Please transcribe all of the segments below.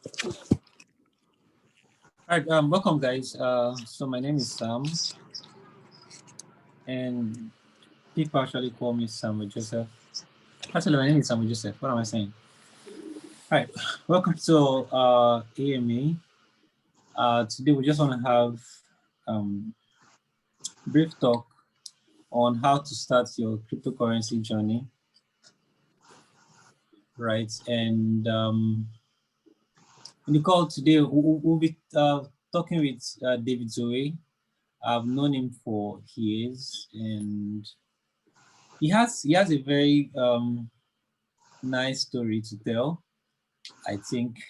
All right, welcome guys. So my name is Sam, and people actually call me Samuel Joseph. Actually, my name is Samuel Joseph. What am I saying? All right, welcome to AMA. Today we just want to have brief talk on how to start your cryptocurrency journey, right? And in the call today, we'll be talking with David Zoe. I've known him for years, and he has a very nice story to tell, I think,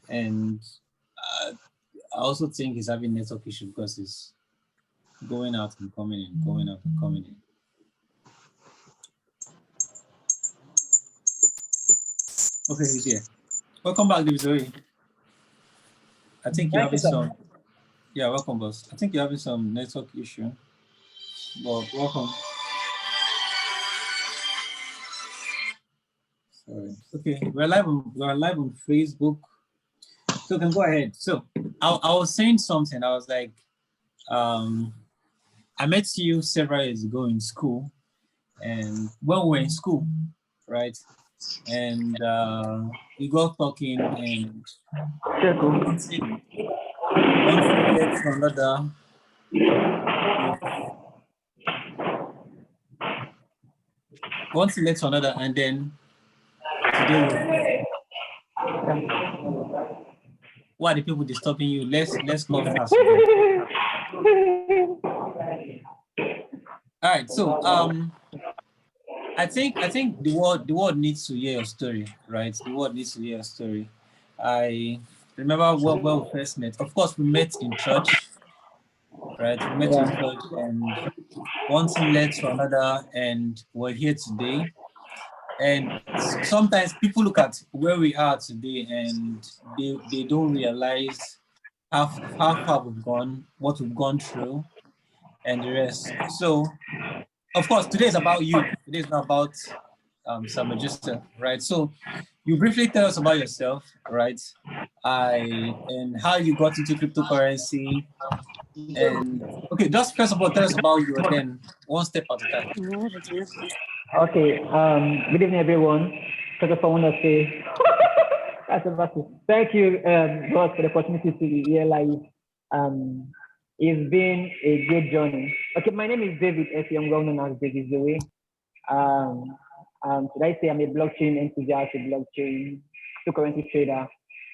and I also think he's having network issue because he's going out and coming in, going out and coming in. Okay, he's here. Welcome back, David Zoe. I think you're having some. Yeah, welcome, boss. I think you're having some network issue, but welcome. Sorry. Okay, we're live on Facebook, so you can go ahead. So I was saying something. I was like, I met you several years ago in school, and when we were in school, right? And we got talking, and one thing led to another. One thing led to another, and then today we're here. Why are the people disturbing you? Let's go fast. All right, so I think the world needs to hear your story, right? The world needs to hear your story. I remember where we first met. Of course, we met in church, right? We met in church, and one thing led to another, and we're here today. And sometimes people look at where we are today, and they don't realize how far we've gone, what we've gone through, and the rest. So, of course, today is about you. Today is not about Samuel Joseph, right? So, you briefly tell us about yourself, right? And how you got into cryptocurrency. And okay, just first of all, tell us about you, and then one step at a time. Okay. Good evening, everyone. First of all, I want to say thank you, God, for the opportunity to be here live. It's been a great journey. Okay, my name is David Aniefiong, well known as David Zoe. Should I say I'm a blockchain enthusiast, a blockchain cryptocurrency trader,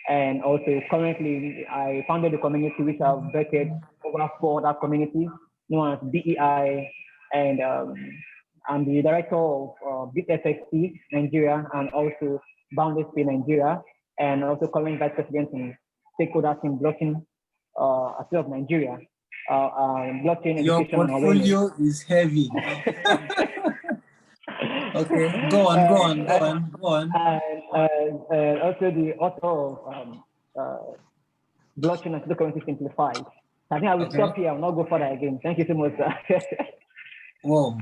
and also currently I founded a community which I've vetted over 4 other communities known as BEI, and I'm the director of BitFXT Nigeria and also Boundless Pay Nigeria, and also current vice president and stakeholders in blockchain as well of Nigeria. Blockchain Your education and portfolio awareness. is heavy. Okay, go on. And also the author of Blockchain and Cryptocurrency Simplified. I think I will stop here. I will not go further again. Thank you so much, sir. Whoa.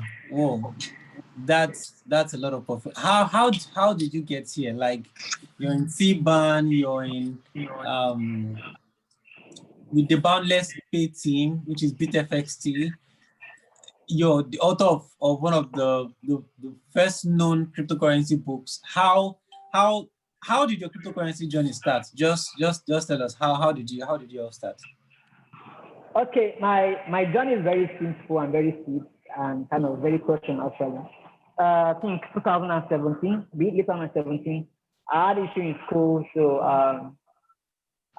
That's a lot of profit. How did you get here? Like, you're in C-Ban, you're in with the Boundless Pay team, which is BitFXT. You're the author of one of the first known cryptocurrency books. How did your cryptocurrency journey start? Just tell us how did you all start? Okay, my journey is very simple and very sweet and kind of very personal actually. I think 2017, late 2017, I had issue in school, so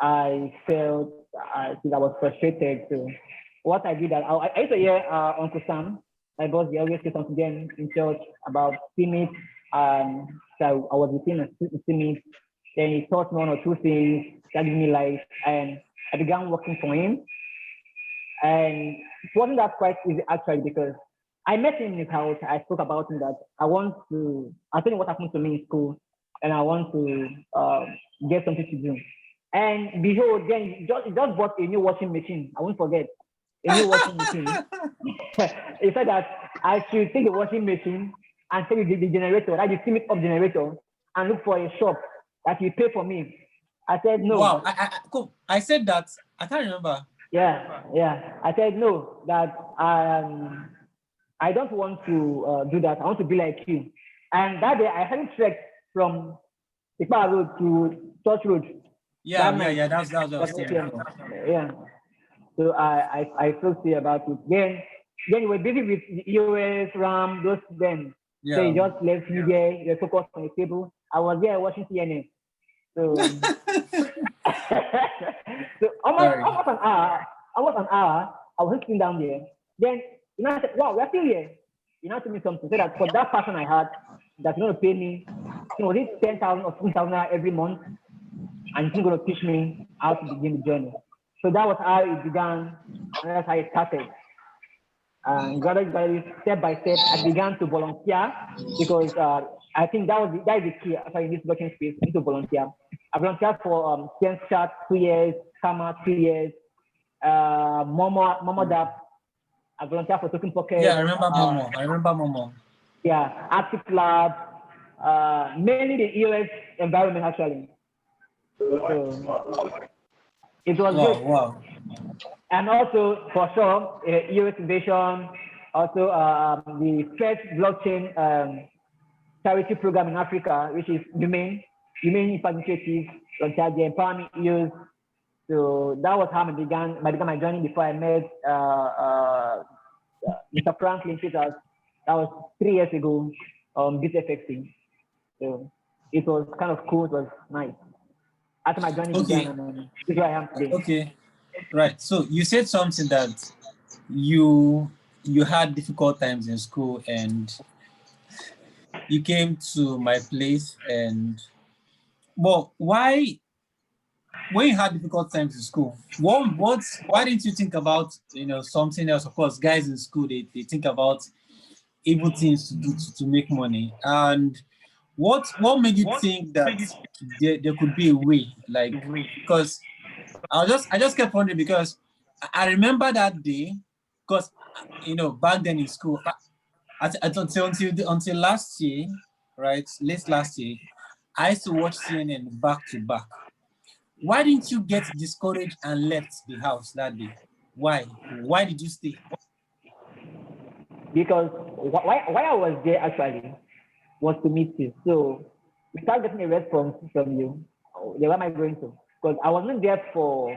I felt I was frustrated. So what I did, I used to hear Uncle Sam, my boss, they always say something again in church about teammates. So I was with him and teammates. Then he taught me 1 or 2 things that gave me life, and I began working for him. And it wasn't that quite easy actually, because I met him in his house. I spoke about him that I think what happened to me in school, and I want to get something to do. And behold, then he just bought a new washing machine. I won't forget, a new washing machine. He said that I should take the washing machine and take the generator, like the limit of generator, and look for a shop that will pay for me. I said no. Wow. Cool. I said that. I can't remember. Yeah, yeah. I said no, that I don't want to do that. I want to be like you. And that day I hadn't trekked from Ipa Road to Church Road Yeah, that yeah, night. yeah. That's what I was saying. Yeah. So I felt say about it. Then you were busy with US, RAM, those then. So you Yeah. just left me there, you were focused on the table. I was there watching CNN. So so Sorry. almost an hour, I was sitting down there. Then you know I said, wow, we're still here. You know, to me something. So that for that person I had that's gonna pay me, was it 10,000 or 2,000 every month, and he's gonna teach me how to begin the journey. So that was how it began, and that's how it started. And gradually, step by step, I began to volunteer because I think that is the key. After in this working space, I need to volunteer. I volunteered for Science Chat 2 years, Kama 3 years, Momo Dap. I volunteered for Token Yeah, I Pocket. remember Momo. I remember Momo. Yeah, Arctic Lab, mainly the EOS environment actually. So it was Wow, great. wow. And also for sure, EOS Innovation, also the first blockchain charity program in Africa, which is Humane Impact Initiative, the Empowerment Youth. So that was how I began my journey before I met Mr. Franklin Peters. That was 3 years ago, this FXC. So it was kind of cool. It was nice. After my journey began, Okay. and this is where I am today. Okay. Right. So you said something that you had difficult times in school and you came to my place and well, why when you had difficult times in school, why didn't you think about something else? Of course, guys in school they think about evil things to do to make money. And what made you think that there could be a way? Like because I just kept wondering because I remember that day because back then in school until last year, right? Late last year, I used to watch CNN back to back. Why didn't you get discouraged and left the house that day? Why? Why did you stay? Because why I was there actually was to meet you. So without getting a response from you, where am I going to? Because I wasn't there for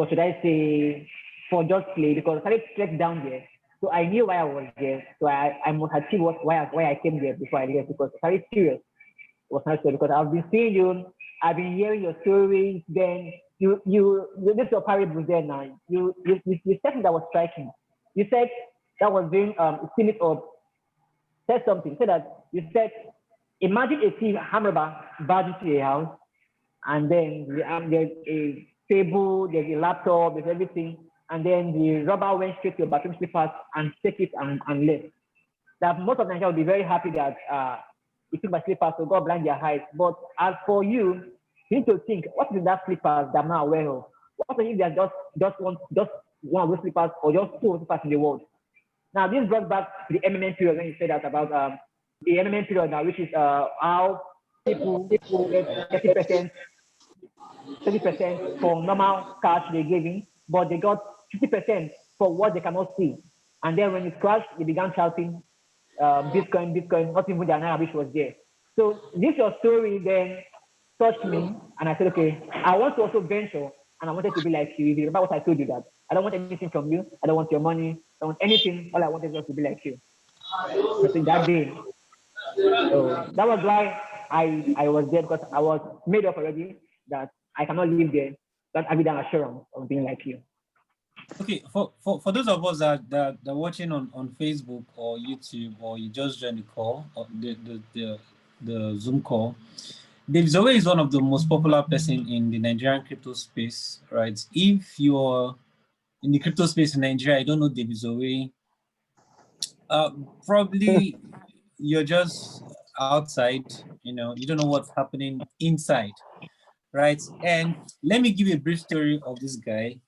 should I say for just play because I started straight down there. So I knew why I was there. So I must achieve why I came there before I left because I started serious. It was not serious because I've been seeing you, I've been hearing your stories, then you this your parable there now. You said something that was striking. You said that was being spin it up, said something. Said that you said imagine a thief hammer barge into a house and then there's a table, there's a laptop, there's everything, and then the robber went straight to your bathroom slippers and take it and left. That most of Nigeria will be very happy that you took my slippers, so God blind their eyes. But as for you need to think, what is that slippers that I'm not aware of? What if there's just one of those slippers or just two slippers in the world? Now this brought back to the MMM period when you said that about the MMM period now, which is how people get 30%, 30% for normal cash they're giving, but they got 50% for what they cannot see. And then when it crashed, they began shouting, Bitcoin, Bitcoin, not even the Naira which was there. So this your story then touched me, and I said, okay, I want to also venture, and I wanted to be like you. You remember what I told you that I don't want anything from you. I don't want your money. I don't want anything. All I wanted was to be like you. I think that day. So that was why I was there because I was made up already that I cannot live there. That I need an assurance of being like you. Okay, for those of us that are watching on Facebook or YouTube or you just joined the call or the Zoom call, David Zoe is one of the most popular person in the Nigerian crypto space, right? If you're in the crypto space in Nigeria, I don't know David Zoe, probably you're just outside, you don't know what's happening inside, right? And let me give you a brief story of this guy.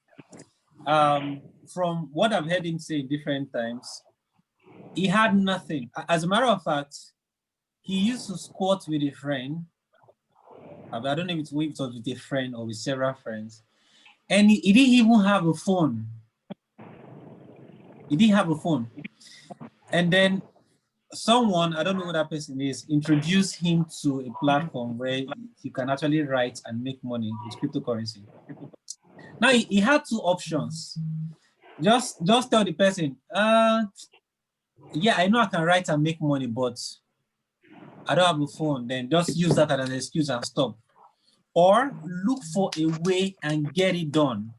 From what I've heard him say different times, he had nothing. As a matter of fact, he used to squat with a friend I don't know if it was with a friend or with several friends, and he didn't even have a phone. He didn't have a phone, and then someone, I don't know who that person is, introduced him to a platform where you can actually write and make money with cryptocurrency. Now he had two options. Just tell the person, yeah, I know I can write and make money, but I don't have a phone. Then just use that as an excuse and stop. Or look for a way and get it done.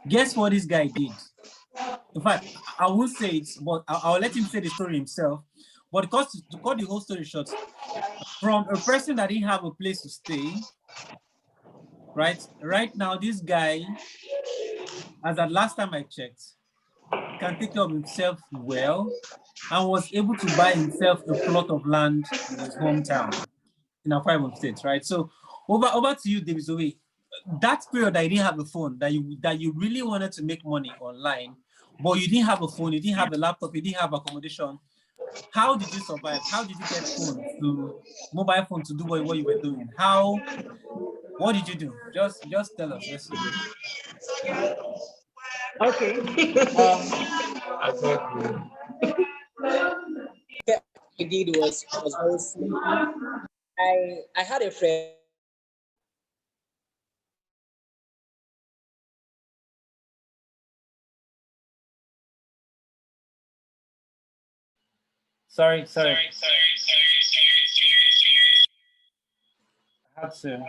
Guess what this guy did? In fact, I won't say it, but I'll let him say the story himself. But to cut the whole story short, from a person that didn't have a place to stay, right now, this guy, as at last time I checked, can take care of himself well and was able to buy himself a plot of land in his hometown in Akwa Ibom State, right? So over to you, David Zoe. That period that you didn't have a phone, that you really wanted to make money online, but you didn't have a phone, you didn't have a laptop, you didn't have accommodation. How did you survive? How did you get mobile phone to do what you were doing? What did you do? Just tell us. Let's see. Okay. I did was very simple. I had a friend. Sorry. I had to.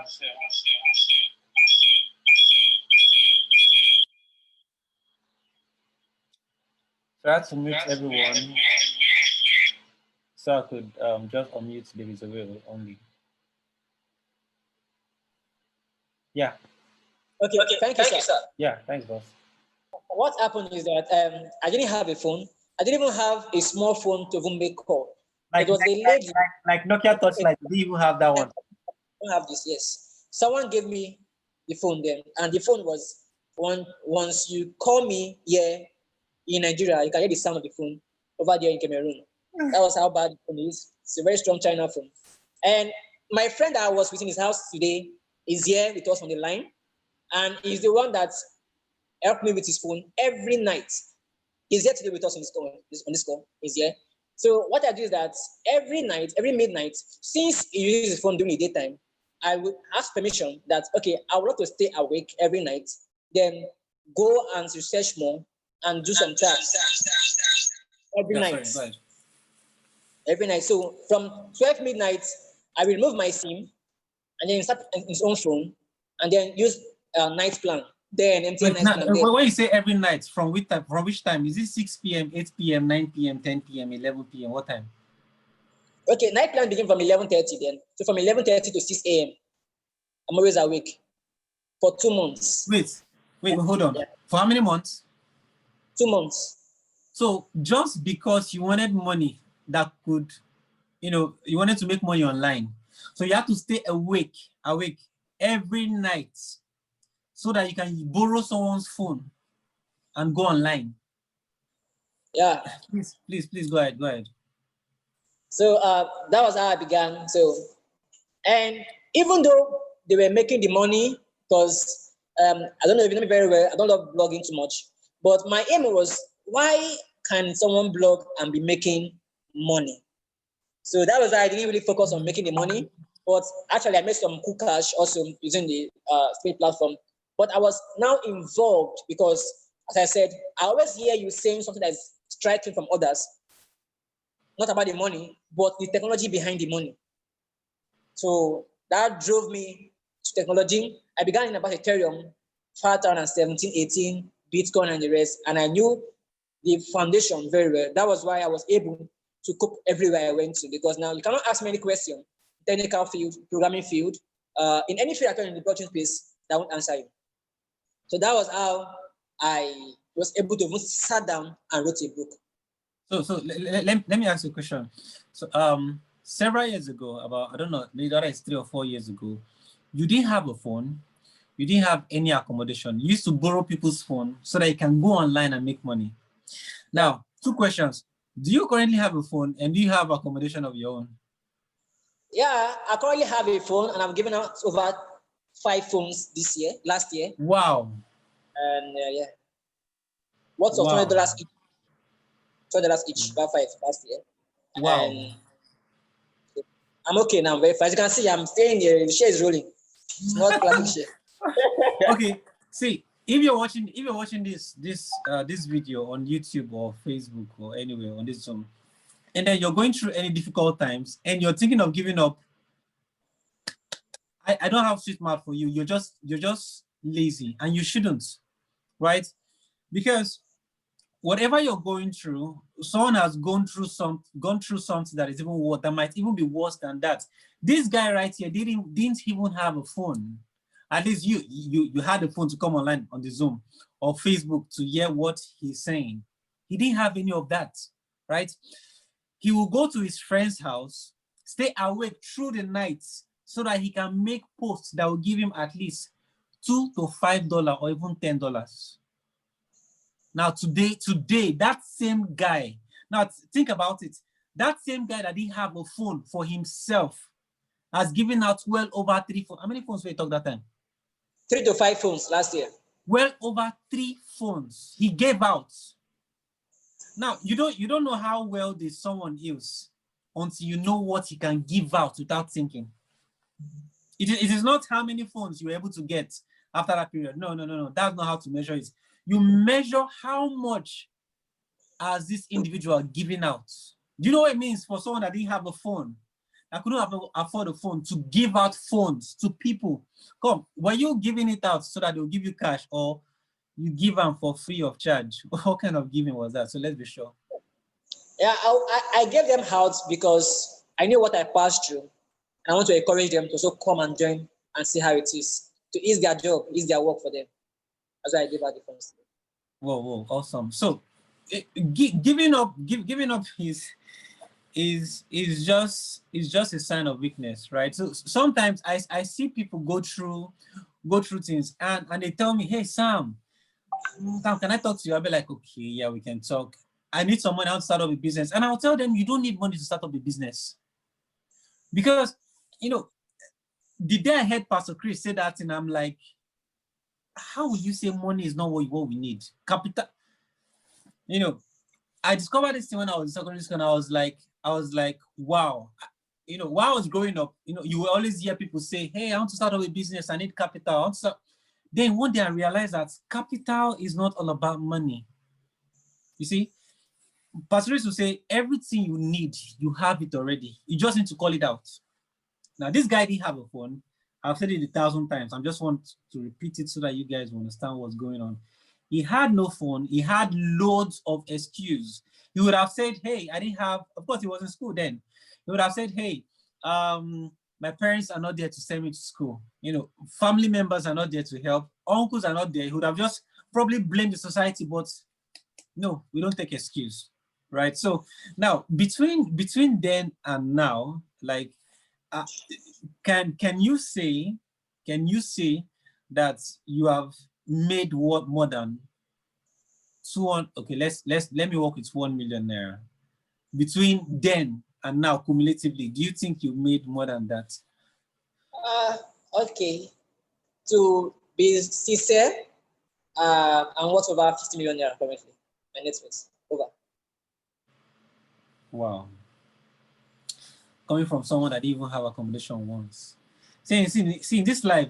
So I had to mute everyone so I could just unmute David Zoe only. Yeah. Okay, thank you, sir. Yeah, thanks, boss. What happened is that I didn't have a phone. I didn't even have a small phone to even make call. It was a lady. Like Nokia Touchlight. Do you even have that one? I don't have this. Yes, someone gave me the phone then, and the phone was once you call me here in Nigeria, you can hear the sound of the phone over there in Cameroon. That was how bad the phone is. It's a very strong China phone. And my friend that I was visiting his house today is here with us on the line, and he's the one that helped me with his phone every night. He's here today with us on this call. He's here. So what I do is that every night, every midnight, since he uses his phone during the daytime, I would ask permission that, okay, I would love to stay awake every night, then go and research more and do some tasks every night. Sorry, every night. So from 12 midnight, I will remove my SIM and then start his own phone and then use night plan. Then MTN night plan. When you say every night, from which time? From which time? Is it 6 p.m., 8 p.m., 9 p.m., 10 p.m., 11 p.m.? What time? Okay, night plan begin from 11:30 then. So from 11:30 to 6 a.m. I'm always awake for 2 months. Wait, hold on. Yeah. For how many months? 2 months. So just because you wanted money that could, you wanted to make money online, so you have to stay awake every night so that you can borrow someone's phone and go online. Yeah. Please go ahead. So that was how I began. So, and even though they were making the money, because I don't know if you know me very well, I don't love blogging too much, but my aim was, why can someone blog and be making money? So that was why I didn't really focus on making the money, but actually I made some cool cash also using the Space platform. But I was now involved because, as I said, I always hear you saying something that's striking from others, not about the money, but the technology behind the money. So that drove me to technology. I began in about Ethereum, 2017, 18, Bitcoin and the rest, and I knew the foundation very well. That was why I was able to cope everywhere I went to, because now you cannot ask me any question, technical field, programming field, in any field I turn in the blockchain space, that won't answer you. So that was how I was able to sit down and wrote a book. So let me ask you a question. So several years ago, about, I don't know, maybe that is 3 or 4 years ago, you didn't have a phone, you didn't have any accommodation. You used to borrow people's phone so that you can go online and make money. Now, 2 questions. Do you currently have a phone and do you have accommodation of your own? Yeah, I currently have a phone, and I've given out over 5 phones last year. Wow. And yeah, worth of Wow. $20 each. $20 each, about 5 last year. Wow. And I'm okay now. Very fast. As you can see, I'm staying here. The share is rolling. It's not classic share. Okay. See, if you're watching this video on YouTube or Facebook or anywhere on this Zoom, and then you're going through any difficult times and you're thinking of giving up, I don't have sweet mouth for you. You're just lazy, and you shouldn't, right? Because whatever you're going through, someone has gone through something that is even worse, that might even be worse than that. This guy right here didn't even have a phone. At least you had a phone to come online on the Zoom or Facebook to hear what he's saying. He didn't have any of that, right? He will go to his friend's house, stay awake through the night so that he can make posts that will give him at least $2 to $5 or even $10. Now today, that same guy, now think about it, that same guy that didn't have a phone for himself has given out well over 3 phones. How many phones were you talk that time? 3 to 5 phones last year. Well over 3 phones he gave out. Now you don't know how well this someone is until you know what he can give out without thinking. It is not how many phones you were able to get after that period. No. That's not how to measure it. You measure how much has this individual given out. Do you know what it means for someone that didn't have a phone, that couldn't afford a phone, to give out phones to people? Come, were you giving it out so that they'll give you cash, or you give them for free of charge? What kind of giving was that? So let's be sure. Yeah, I gave them out because I knew what I passed through. And I want to encourage them to also come and join and see how it is, to ease their job, ease their work for them. That's why I gave out the phones. Whoa, awesome. So giving up is just a sign of weakness, right? So sometimes I see people go through things and they tell me, hey Sam, can I talk to you? I'll be like, okay, yeah, we can talk. I need someone else to start up a business. And I'll tell them, you don't need money to start up a business. Because, the day I heard Pastor Chris say that, and I'm like, how will you say money is not what we need? Capital. I discovered this thing when I was in secondary school, and I was like, wow. While I was growing up, you will always hear people say, hey, I want to start up a business, I need capital. Then one day I realized that capital is not all about money. You see, Pastor Chris will say, everything you need, you have it already. You just need to call it out. Now, this guy didn't have a phone. I've said it 1,000 times. I just want to repeat it so that you guys will understand what's going on. He had no phone. He had loads of excuses. He would have said, hey, I didn't have, of course, he was in school then. He would have said, hey, my parents are not there to send me to school. Family members are not there to help. Uncles are not there. He would have just probably blamed the society, but no, we don't take excuse, right? So now, between then and now, like, can you say that you have made what more than 200? Okay, let me work with 1 million naira. Between then and now, cumulatively, do you think you made more than that? Okay. To be sincere, I'm worth over 50 million naira currently. My net worth over. Wow. Coming from someone that didn't even have accommodation once. See in this life,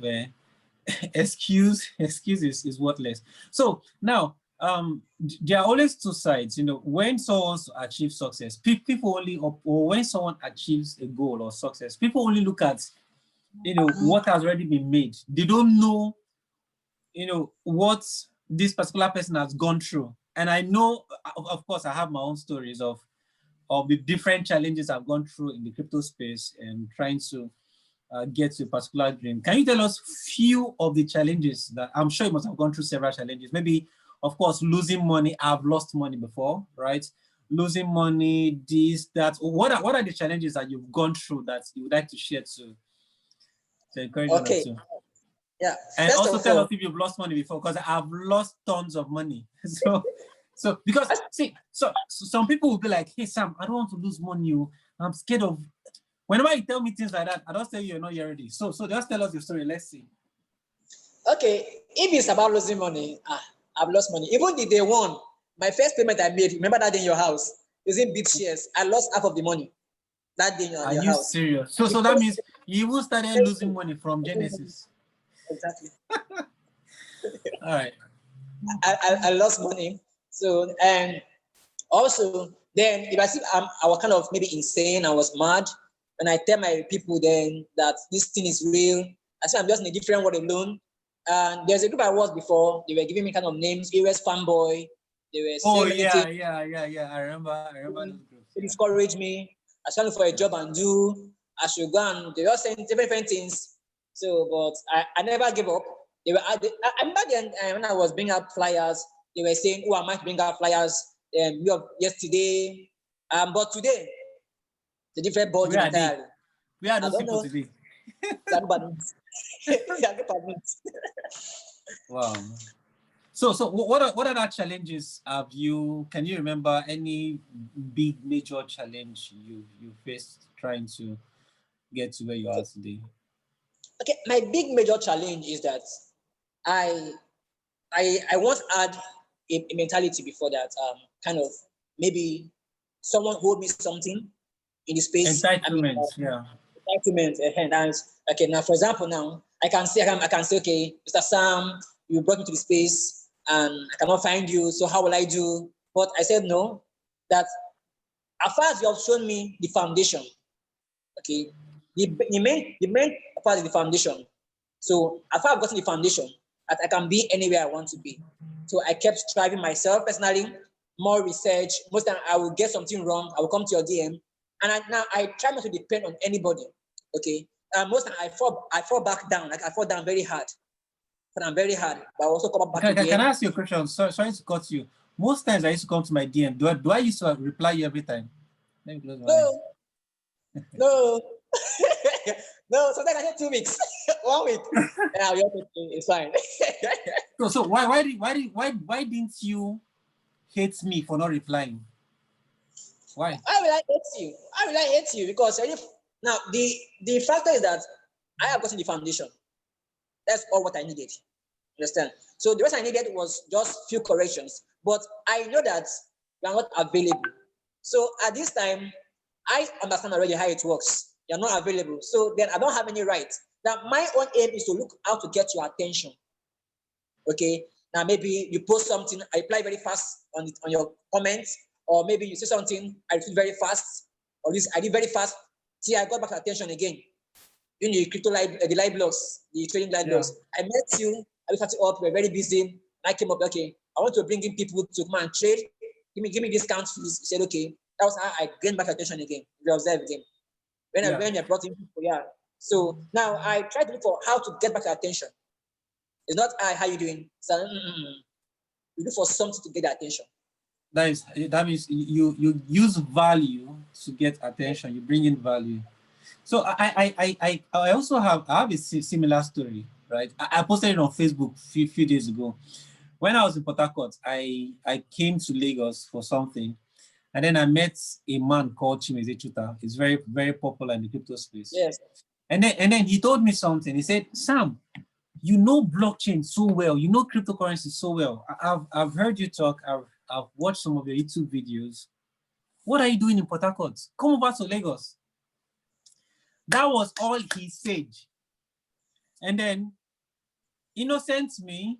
excuse is worthless. So now, there are always two sides. When someone wants to achieve success, people only, or when someone achieves a goal or success, people only look at what has already been made. They don't know what this particular person has gone through. And I know, of course, I have my own stories of the different challenges I've gone through in the crypto space and trying to get to a particular dream. Can you tell us few of the challenges that I'm sure you must have gone through? Several challenges, maybe, of course, losing money. I've lost money before, right? Losing money, this, that. What are the challenges that you've gone through that you would like to share to encourage others to? Yeah. And also tell us if you've lost money before, because I've lost tons of money. So because see, so some people will be like, hey Sam, I don't want to lose money. I'm scared of Whenever you tell me things like that, I don't tell you you're not yet ready. So just tell us your story. Let's see. Okay, if it's about losing money, I've lost money. Even the day one, my first payment I made, remember that day in your house, using bit shares, I lost half of the money that day in Are your you house. serious? So that means you even started losing money from Genesis. Exactly. All right. I lost money. So, and also, then if I see I was kind of maybe insane, I was mad, and I tell my people then that this thing is real, I say I'm just in a different world alone. And there's a group I was before, they were giving me kind of names, US fanboy, they were Oh saying many yeah, things. yeah. I remember those groups. They Yeah. discouraged me. I was trying for a job and do. I should go and they all saying different things. So, but I never gave up. They were. I remember then when I was bringing up flyers, they were saying, "Oh, I might bring up flyers." Yesterday, but today, the different ball game Where are they? entirely. Where are I those don't people know. today? They are not bad news. They are not bad news. Wow. So what other challenges have you? Can you remember any big major challenge you faced trying to get to where you are today? Okay, my big major challenge is that I I once had a mentality before that kind of maybe someone owed me something in the space. I mean, Entitlement, yeah. entitlement. And okay, now for example, now I can say, okay, Mr. Sam, you brought me to the space and I cannot find you. So how will I do? But I said no. That as far as you have shown me the foundation, okay, the main part is the foundation. So as far as I've gotten the foundation, that I can be anywhere I want to be. So I kept striving myself personally, more research. Most time I will get something wrong, I will come to your DM, and now I try not to depend on anybody. Okay, most time I fall back down, like I fall down very hard, but I'm very hard. But I also come back Can I again. ask you a question? Sorry to cut you. Most times I used to come to my DM. Do I used to reply you every time? Let me close my eyes. No, no, no. Sometimes I take 2 weeks, 1 week, and I'll be okay. It's fine. So why didn't you hate me for not replying? Why? How will I hate you? How will I hate you? Because now the factor is that I have gotten the foundation. That's all what I needed. Understand? So the rest I needed was just few corrections. But I know that you are not available. So at this time, I understand already how it works. You're not available. So then I don't have any right. Now my own aim is to look out to get your attention. Okay. Now maybe you post something, I reply very fast on your comments, or maybe you say something, I repeat very fast, or this I did very fast. See, I got back attention again. You know, the crypto live, the live blogs, the trading live blogs. I met you, I started up, we were very busy. I came up, okay, I want to bring in people to come and trade. Give me discount fees. He said, okay. That was how I gained back attention again. We observe again. When I brought in people, yeah. So now I try to look for how to get back attention. It's not how you doing. So you look for something to get their attention. That means you use value to get attention. You bring in value. So I also have a similar story, right? I posted it on Facebook few days ago. When I was in Port Harcourt, I came to Lagos for something, and then I met a man called Chimeze Chuta. He's very, very popular in the crypto space. Yes. And then he told me something. He said, Sam, you know blockchain so well, you know cryptocurrency so well. I've heard you talk, I've watched some of your YouTube videos. What are you doing in Port Harcourt? Come over to Lagos. That was all he said. And then, innocent me,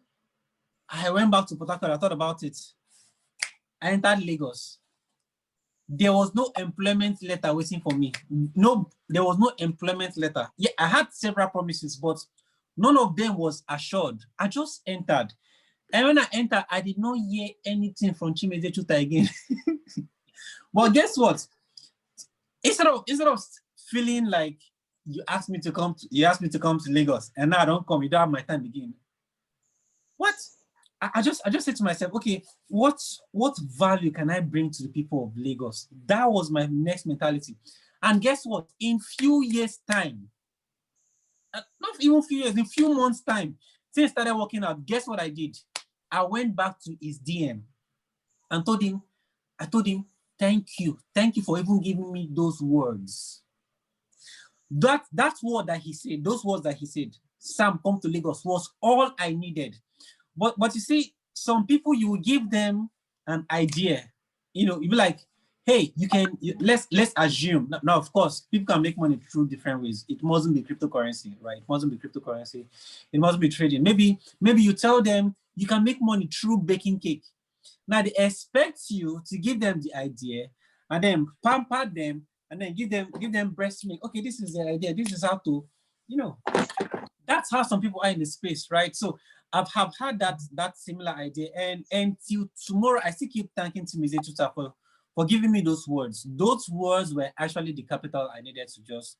I went back to Port Harcourt, I thought about it. I entered Lagos. There was no employment letter waiting for me. No, there was no employment letter. Yeah, I had several promises, but none of them was assured. I just entered. And when I entered, I did not hear anything from Chimeze Chuta again. But guess what? Instead of feeling like you asked me to come to Lagos, and now I don't come, you don't have my time again. What? I just said to myself, okay, what value can I bring to the people of Lagos? That was my next mentality. And guess what? In few years' time, not even few years, in few months' time, since I started working out, guess what I did? I went back to his DM and told him, thank you for even giving me those words. That word that he said, those words that he said, Sam, come to Lagos, was all I needed. But you see, some people, you will give them an idea, you be like, hey, let's assume. Now, of course, people can make money through different ways. It mustn't be cryptocurrency, right? It mustn't be cryptocurrency. It must be trading. Maybe you tell them you can make money through baking cake. Now they expect you to give them the idea and then pamper them and then give them breast milk. Okay, this is the idea. This is how to, that's how some people are in the space, right? So I've had that similar idea, and till tomorrow, I still keep thanking Timize Tuta for giving me those words. Those words were actually the capital I needed to just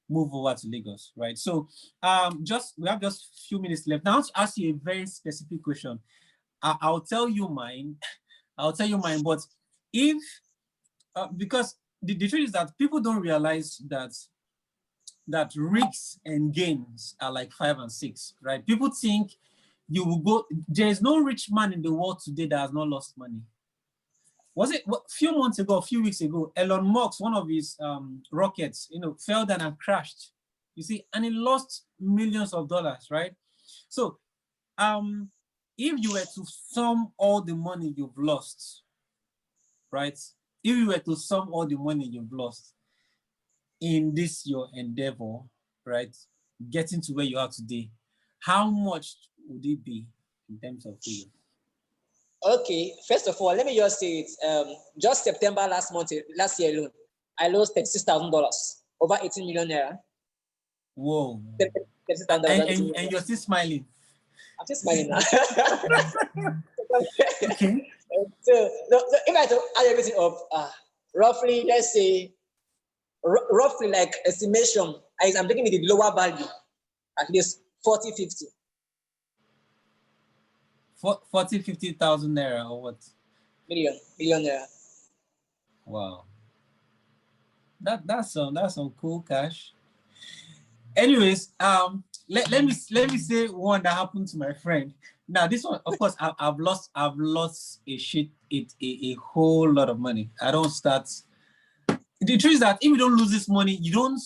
move over to Lagos, right? So we have just a few minutes left. Now I want to ask you a very specific question. I'll tell you mine. But if because the truth is that people don't realize that risks and gains are like 5 and 6, right? People think you will go. There is no rich man in the world today that has not lost money. Was it a few weeks ago, Elon Musk, one of his rockets, fell down and crashed. You see, and he lost millions of dollars, right? So, if you were to sum all the money you've lost, right? If you were to sum all the money you've lost in this your endeavor, right, getting to where you are today, how much would it be in terms of figures? Okay, first of all, let me just say it. Just September last year alone, I lost $36,000, over 18 million naira. Whoa! $36,000. And you're still smiling. I'm just smiling now. Okay. So if I had to add everything up, roughly, let's say, roughly like estimation, I'm taking it the lower value, at least 40, 50. 40, 50,000 naira or what? Million naira. Wow. That's some cool cash. Anyways, let me say one that happened to my friend. Now this one, of course, I've lost a whole lot of money. I don't start. The truth is that if you don't lose this money, you don't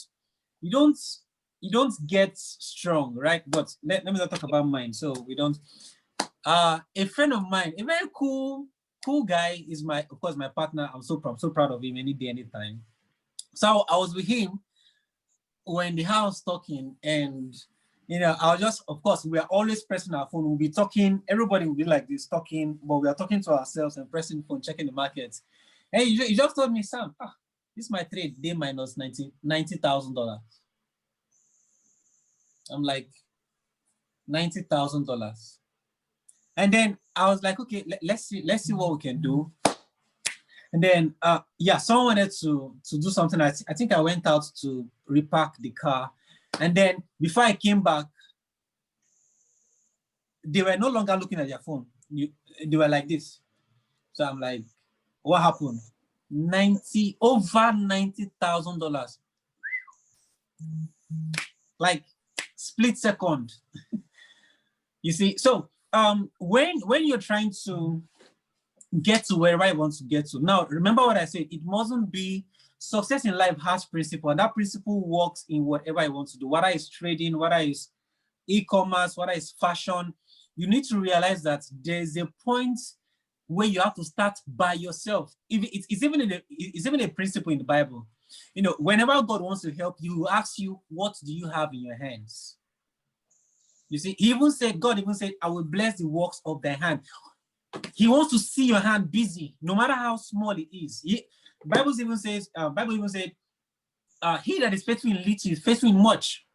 get strong, right? But let me not talk about mine. So we don't. A friend of mine, a very cool guy, is of course my partner. I'm so proud of him any day, anytime. So I was with him. We're in the house talking, and I was just, of course, we are always pressing our phone. We'll be talking, everybody will be like this talking, but we are talking to ourselves and pressing phone, checking the market. And you just told me, Sam, this is my trade, day minus $90,000. I'm like, $90,000. And then I was like, okay, let's see what we can do. And then, someone wanted to do something. I think I went out to repark the car. And then before I came back, they were no longer looking at their phone. They were like this. So I'm like, what happened? Over $90,000. Like split second. You see, so when you're trying to get to wherever I want to get to. Now, remember what I said, it mustn't be, success in life has principle, and that principle works in whatever I want to do, whether it's trading, whether it's e-commerce, whether it's fashion. You need to realize that there's a point where you have to start by yourself. It's even a principle in the Bible. Whenever God wants to help you, he will ask you, what do you have in your hands? You see, God even said, I will bless the works of thy hand. He wants to see your hand busy, no matter how small it is. Bible even said, he that is faithful in little is faithful in much.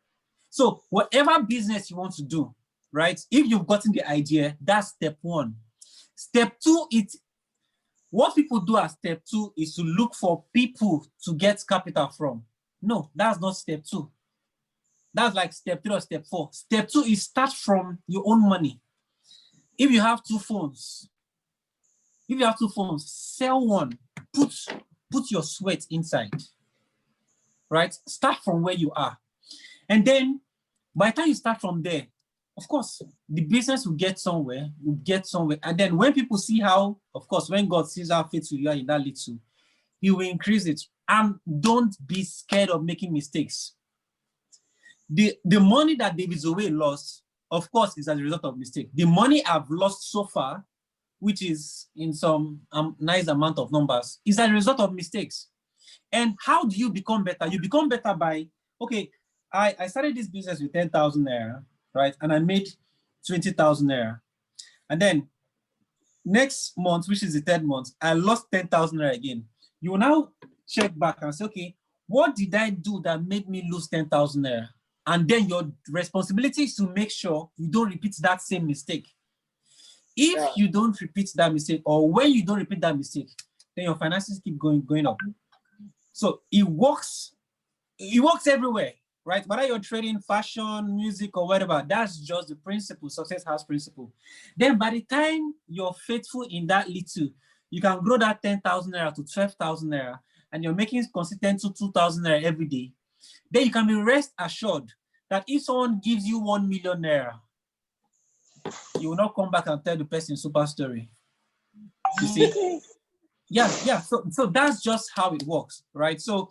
So whatever business you want to do, right? If you've gotten the idea, that's step one. Step two, what people do as step two is to look for people to get capital from. No, that's not step two. That's like step 3 or step 4. Step 2 is start from your own money. If you have two phones, sell one, put your sweat inside, right? Start from where you are. And then by the time you start from there, of course, the business will get somewhere. And then when people see how, of course, when God sees how faithful you are in that little, he will increase it. And don't be scared of making mistakes. The money that David Zoe lost, of course, is as a result of mistake. The money I've lost so far, which is in some nice amount of numbers, is as a result of mistakes. And how do you become better? You become better by, okay, I started this business with 10,000 naira, right? And I made 20,000 naira. And then next month, which is the third month, I lost 10,000 naira again. You will now check back and say, okay, what did I do that made me lose 10,000 naira? And then your responsibility is to make sure you don't repeat that same mistake. If you don't repeat that mistake, or when you don't repeat that mistake, then your finances keep going up. So it works everywhere, right? Whether you're trading fashion, music, or whatever, that's just the principle, success house principle. Then by the time you're faithful in that little, you can grow that 10,000 naira to 12,000 naira, and you're making consistent to 2,000 naira every day. Then you can be rest assured that if someone gives you 1 million naira, you will not come back and tell the person super story. You see? Yeah. So that's just how it works, right? So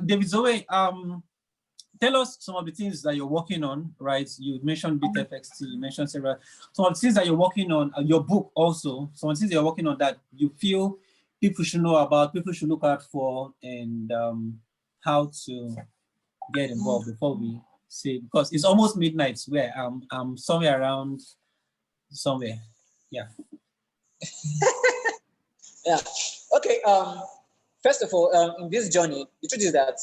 David Zoe, tell us some of the things that you're working on, right? You mentioned BitFXT, you mentioned several, some of the things that you're working on, your book also, some of the things you're working on that you feel people should know about, people should look out for, and how to get involved before we say, because it's almost midnight where I'm somewhere around somewhere. Yeah. Yeah. Okay. First of all, in this journey, the truth is that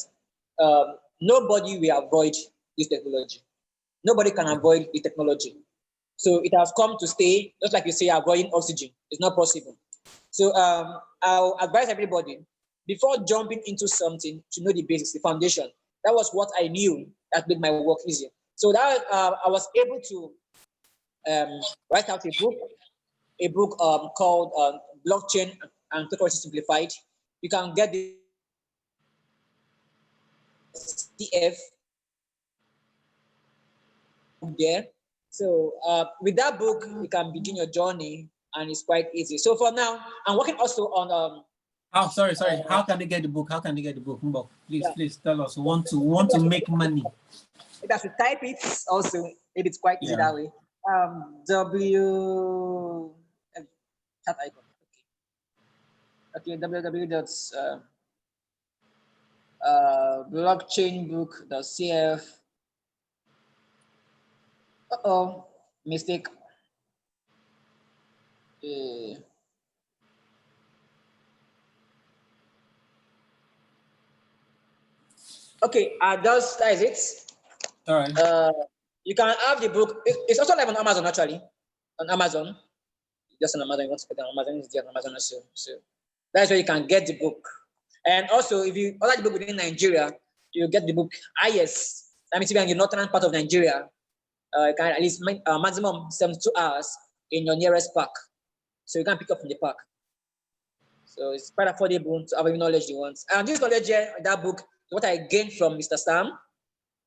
nobody will avoid this technology. Nobody can avoid the technology. So it has come to stay, just like you say, avoiding oxygen. It's not possible. So I'll advise everybody, before jumping into something, to know the basics, the foundation. That was what I knew that made my work easier. So that I was able to write out a book called Blockchain and Cryptocurrency Simplified. You can get the CF there. So with that book, you can begin your journey, and it's quite easy. So for now, I'm working also on Oh, sorry. How can they get the book? How can they get the book? Mbok, please tell us. We want to make money. Maybe I should type it also. Maybe it's quite easy that way. Chat icon. Okay. www. Blockchainbook.cf. Mistake. Okay, that is it. All right. You can have the book. It's also live on Amazon, actually. On Amazon. Just on Amazon. You want to put it on Amazon, it's there on Amazon also. So that's where you can get the book. And also, if you order the book within Nigeria, you get the book IS. That means if you're in the northern part of Nigeria, you can at least make maximum 72 hours in your nearest park. So you can pick up from the park. So it's quite affordable to have any knowledge you want. And this knowledge here, that book, what I gained from Mr. Sam.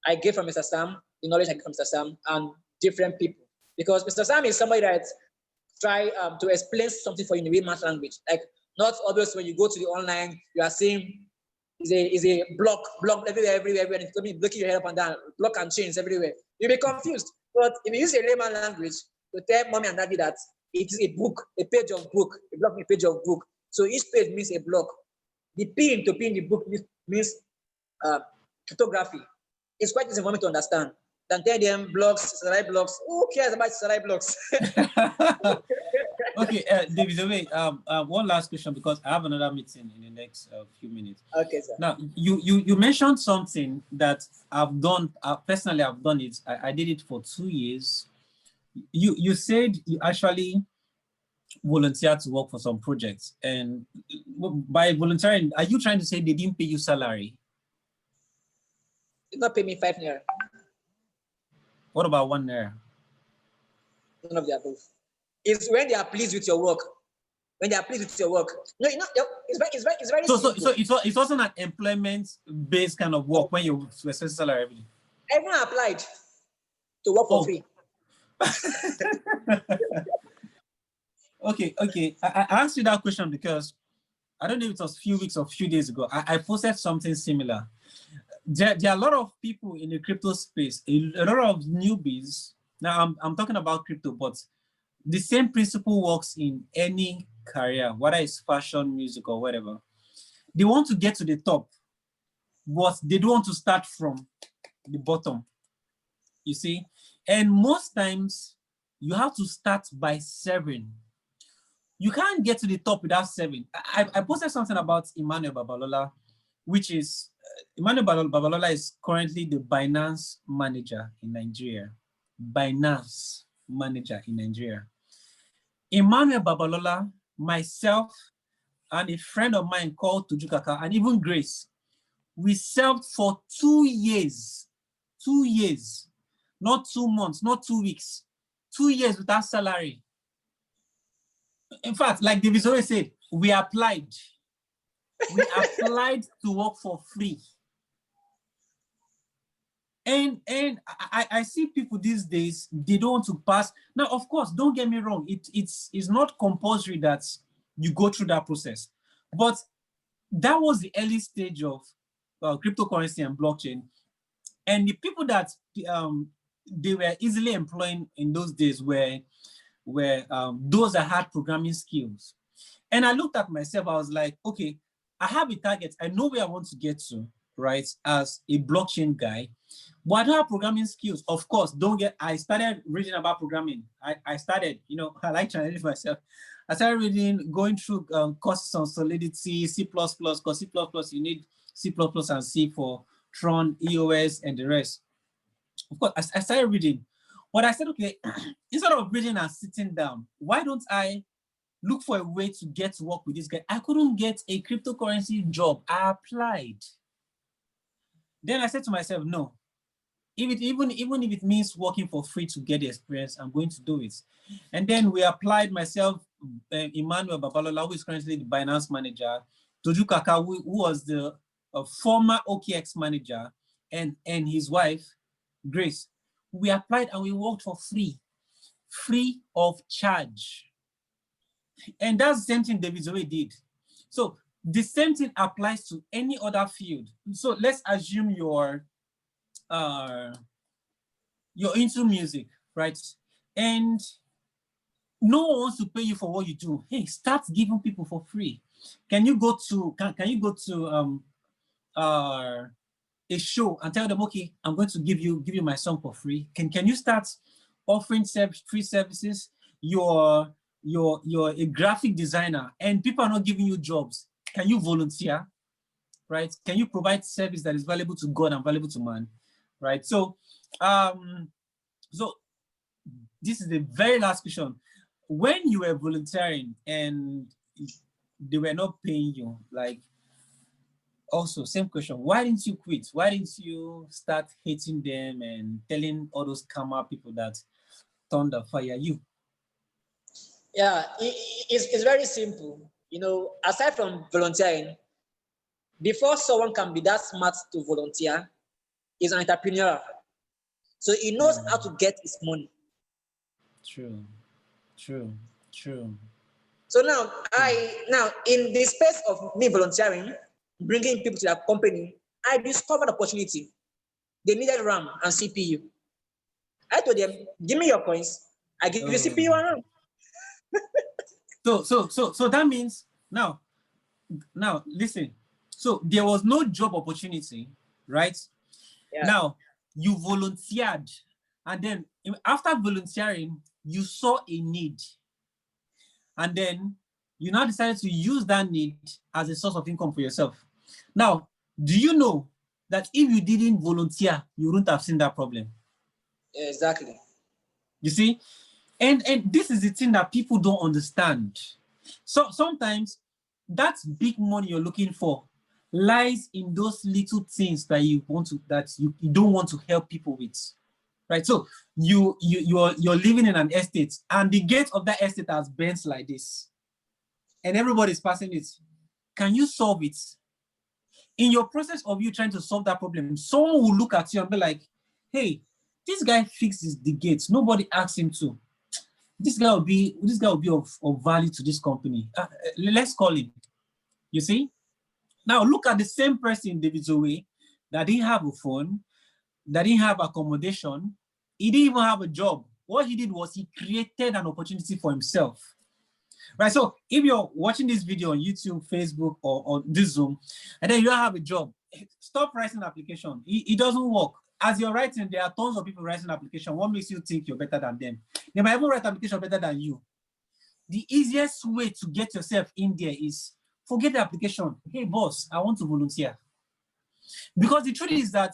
I get from Mr. Sam, the knowledge I get from Mr. Sam, and different people. Because Mr. Sam is somebody that try to explain something for you in a layman's language. Like, not obvious when you go to the online, you are seeing is a block everywhere, and it's going to be breaking your head up and down, block and chains everywhere. You'll be confused. But if you use a layman language to tell mommy and daddy that it is a book, a page of book, a block, a page of book. So each page means a block. The pin to pin the book means cryptography. It's quite easy for me to understand. Than tell them blocks, salary blocks. Who cares about salary blocks? Okay, David, wait. One last question, because I have another meeting in the next few minutes. Okay, sir. Now, you mentioned something that I've done. Personally, I've done it. I did it for 2 years. You said you actually volunteered to work for some projects, and by volunteering, are you trying to say they didn't pay you salary? They did not pay me 5 naira. What about 1 naira? None of the above. It's when they are pleased with your work. When they are pleased with your work. No, it's very so simple. it's also an employment-based kind of work when you expect salary every day. Everyone applied to work for free. Okay. I asked you that question because I don't know if it was a few weeks or a few days ago. I posted something similar. there are a lot of people in the crypto space, a lot of newbies. Now I'm talking about crypto, but the same principle works in any career, whether it's fashion, music, or whatever. They want to get to the top, but they don't want to start from the bottom. You see? And most times you have to start by serving. You can't get to the top without serving. I posted something about Emmanuel Babalola, which is Emmanuel Babalola is currently the Binance manager in Nigeria. Binance manager in Nigeria. Emmanuel Babalola, myself, and a friend of mine called Tujukaka, and even Grace, we served for 2 years. 2 years. Not 2 months, not 2 weeks. 2 years without salary. In fact, like David always said, we applied. We applied to work for free. And I see people these days, they don't want to pass. Now, of course, don't get me wrong. It's not compulsory that you go through that process. But that was the early stage of cryptocurrency and blockchain. And the people that they were easily employing in those days were those that had programming skills. And I looked at myself, I was like, okay, I have a target. I know where I want to get to, right? As a blockchain guy, but I don't have programming skills. Of course, I started reading about programming. I started, I like challenging myself. I started reading, going through courses on Solidity, C++, because C++, you need C++ and C for Tron, EOS, and the rest. Of course, I started reading. But I said, okay, instead of reading and sitting down, why don't I look for a way to get to work with this guy? I couldn't get a cryptocurrency job. I applied. Then I said to myself, no, even if it means working for free to get the experience, I'm going to do it. And then we applied, myself, Emmanuel Babalola, who is currently the Binance manager, Toju Kaka, who was the former OKX manager, and his wife, Grace. We applied and we worked for free of charge. And that's the same thing David Zoe did. So the same thing applies to any other field. So let's assume you're into music, right? And no one wants to pay you for what you do. Hey, start giving people for free. Can you go to a show and tell them, okay, I'm going to give you my song for free? Can you start offering free services? You're a graphic designer and people are not giving you jobs. Can you volunteer? Right? Can you provide service that is valuable to God and valuable to man? Right? So this is the very last question. When you were volunteering and they were not paying you, like, also same question, why didn't you quit? Why didn't you start hating them and telling all those karma people that thunder fire you? Yeah, it's very simple. Aside from volunteering, before someone can be that smart to volunteer, is an entrepreneur. So he knows how to get his money. True. So now in the space of me volunteering, bringing people to their company, I discovered opportunity. They needed RAM and CPU. I told them, give me your coins. I give you CPU and RAM. So that means now listen. So there was no job opportunity, right? Yeah. Now you volunteered, and then after volunteering, you saw a need, and then you now decided to use that need as a source of income for yourself. Now, do you know that if you didn't volunteer, you wouldn't have seen that problem? Yeah, exactly. You see? And this is the thing that people don't understand. So sometimes that big money you're looking for lies in those little things that you don't want to help people with. Right? So you're living in an estate and the gate of that estate has bends like this. And everybody's passing it. Can you solve it? In your process of you trying to solve that problem, someone will look at you and be like, hey, this guy fixes the gates. Nobody asked him to. This guy will be of value to this company. Let's call him. You see? Now look at the same person, David Zoe. that didn't have a phone, that didn't have accommodation. He didn't even have a job. What he did was he created an opportunity for himself. Right. So if you're watching this video on YouTube, Facebook, or on this Zoom, and then you don't have a job, stop writing an application. It doesn't work. As you're writing, there are tons of people writing an application. What makes you think you're better than them? They might even write an application better than you. The easiest way to get yourself in there is forget the application. Hey, boss, I want to volunteer. Because the truth is that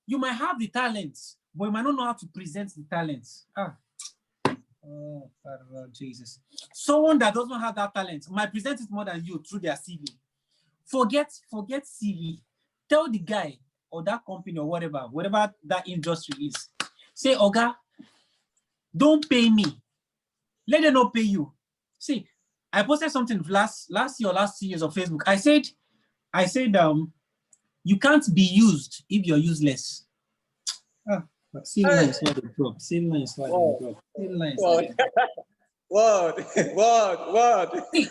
you might have the talents, but you might not know how to present the talents. Oh, Jesus. Someone that doesn't have that talent might present it more than you through their CV. Forget CV. Tell the guy or that company or whatever that industry is. Say, Oga, don't pay me. Let them not pay you. See, I posted something last year or last 2 years on Facebook. I said, you can't be used if you're useless. Seal lines what they drop. Seal lines what they drop. Seal lines. Word.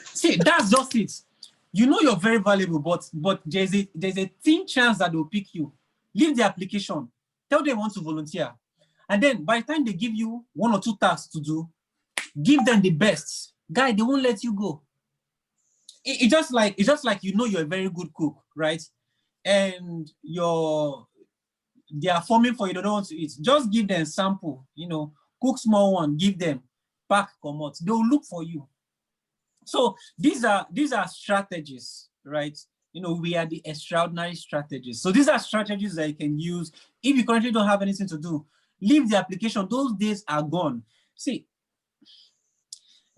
See, that's just it. You know you're very valuable, but there's a thin chance that they'll pick you. Leave the application. Tell them you want to volunteer. And then by the time they give you 1 or 2 tasks to do, give them the best. Guy, they won't let you go. It's just like you know you're a very good cook, right? And they are forming for you, they don't want to eat. Just give them sample, cook small one, give them, pack, come out. They'll look for you. So these are strategies, right? We are the extraordinary strategies. So these are strategies that you can use if you currently don't have anything to do. Leave the application. Those days are gone. See,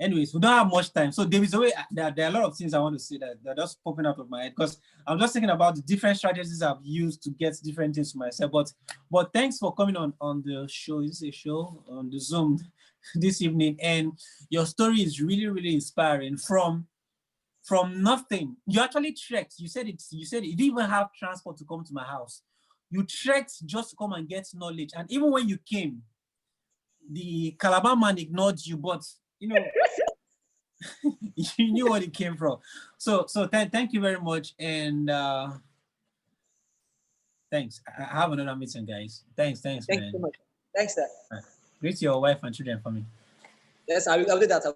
anyways, we don't have much time. So there are a lot of things I want to say that are just popping out of my head because I'm just thinking about the different strategies I've used to get different things to myself. But thanks for coming on the show. This is a show on the Zoom this evening, and your story is really, really inspiring. From nothing, you actually trekked. You said you didn't even have transport to come to my house. You trekked just to come and get knowledge. And even when you came, the Calabar man ignored you, but you knew what it came from. So thank you very much, and thanks. I have another meeting, guys. Thanks, Thank man. you so much. Thanks, sir. Greet your wife and children for me. Yes, I'll do that.